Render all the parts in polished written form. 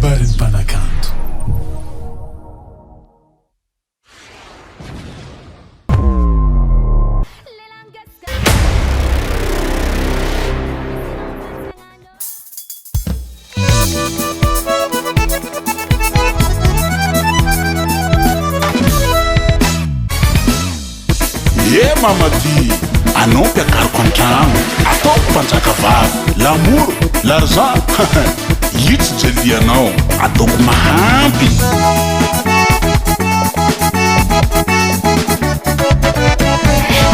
kabarin'ny mpanakanto. Mamadi, anao mpiakariko an-trano, ataoko mpanjakavavy, lamoro, l'argent, io tsy jelianao, ataoko mahampy.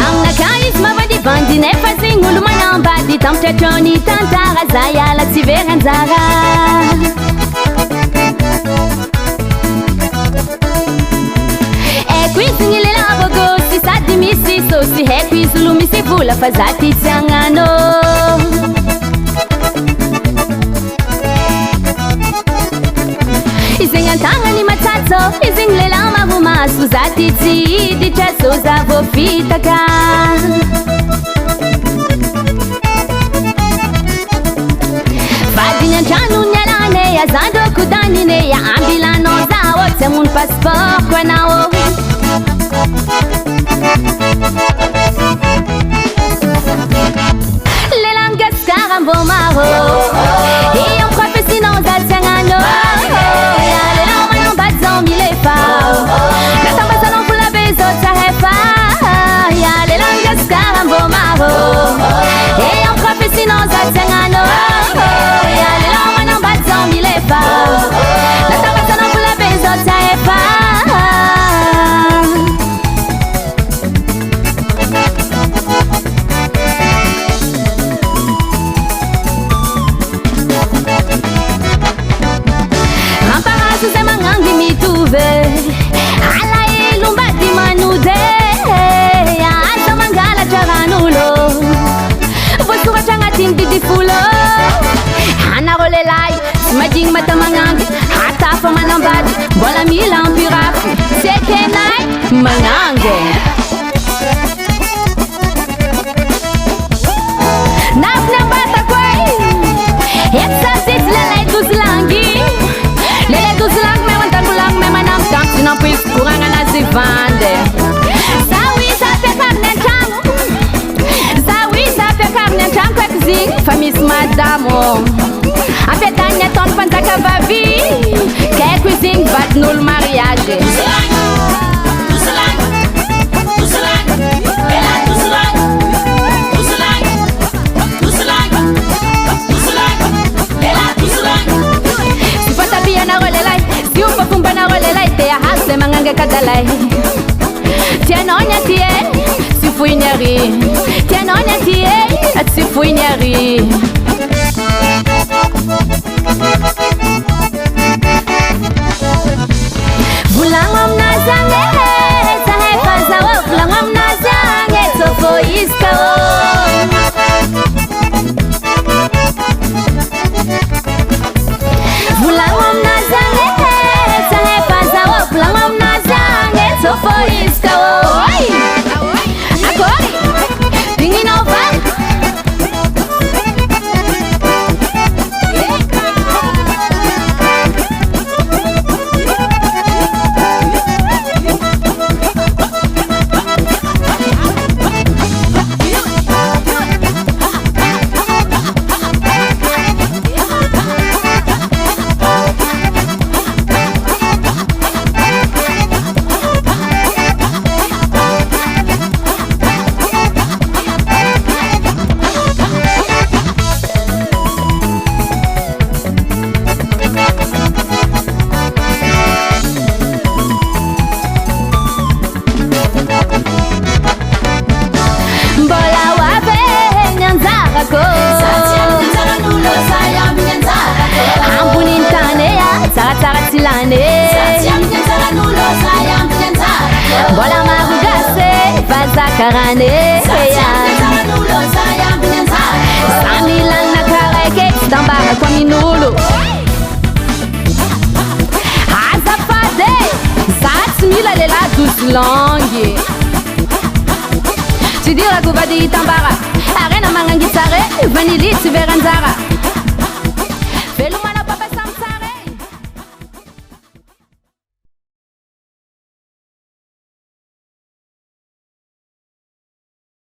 Aminaka izy mavadivandy nefa zegny olo manambady tampitratrony tantara za hiala tsy very anjara. Eko izy gny lelabôgô sy sady misy sôsy, haiko izy olo misy vola fa za ty tsy agnano. Izegny an-tagnany matsatso, izegny lela maromaso, za ty tsy hiditra sô za voafitaka. Vadigny an-trano ny alane, azandroko danine, ambilanao za ô tsy amono passeport anao. Lelang gaskara mbô maro, e am profesinao za tsy agnano. Lelang manambady zao milefa, natambasanao vola be zao tsy ahefa. Lelang gaskara mbô maro, e am profesinao za tsy agnano. Lelang manambady zao milefa, natambasanao vola be zao tsy ahefa. Zay magnangy mitovy, alahelo mbady manude, aza mangalatra ran'olo, voasoratra agnatiny didifolo. Anarô lelahy tsy madigny mata magnangy, hatafa manambady, mbola mila ampirafy, sekenay magnangy. Nafy nambatako eto sasitsy lelay dozy langy. Lele dozy langy me mantango langy me manamby tampo tsy nampoizy koragna anazy vandy. Zaho izy ampiakariny an-tragno, zaho izy ampiakariny an-tragno ko eky zigny fa misy madamo ampiadaniny ataony mpanjakavavy, kaiko izy igny vadin'olo mariage. Fombanarô lelay te ahazo zay magnanga kadalay. Tianao ny aty e, tsy foiny ary. Tianao ny aty e, tsy foiny ary. Volagno aminazy agny e, zahefa zao ô. Volagno aminazy agny e, tsô fô izy ka ô. Volagno aminazy agny e, volagno aminazy agny e, tsô fô izy ka ô. Akôry, digninao va? Mbola marugase vazakarane samilang nakareke tambara kwa minulo azafade zatsy mila lela dozy langy tsy dirako vady itambara arena magnangitsare vanily tsy veranjara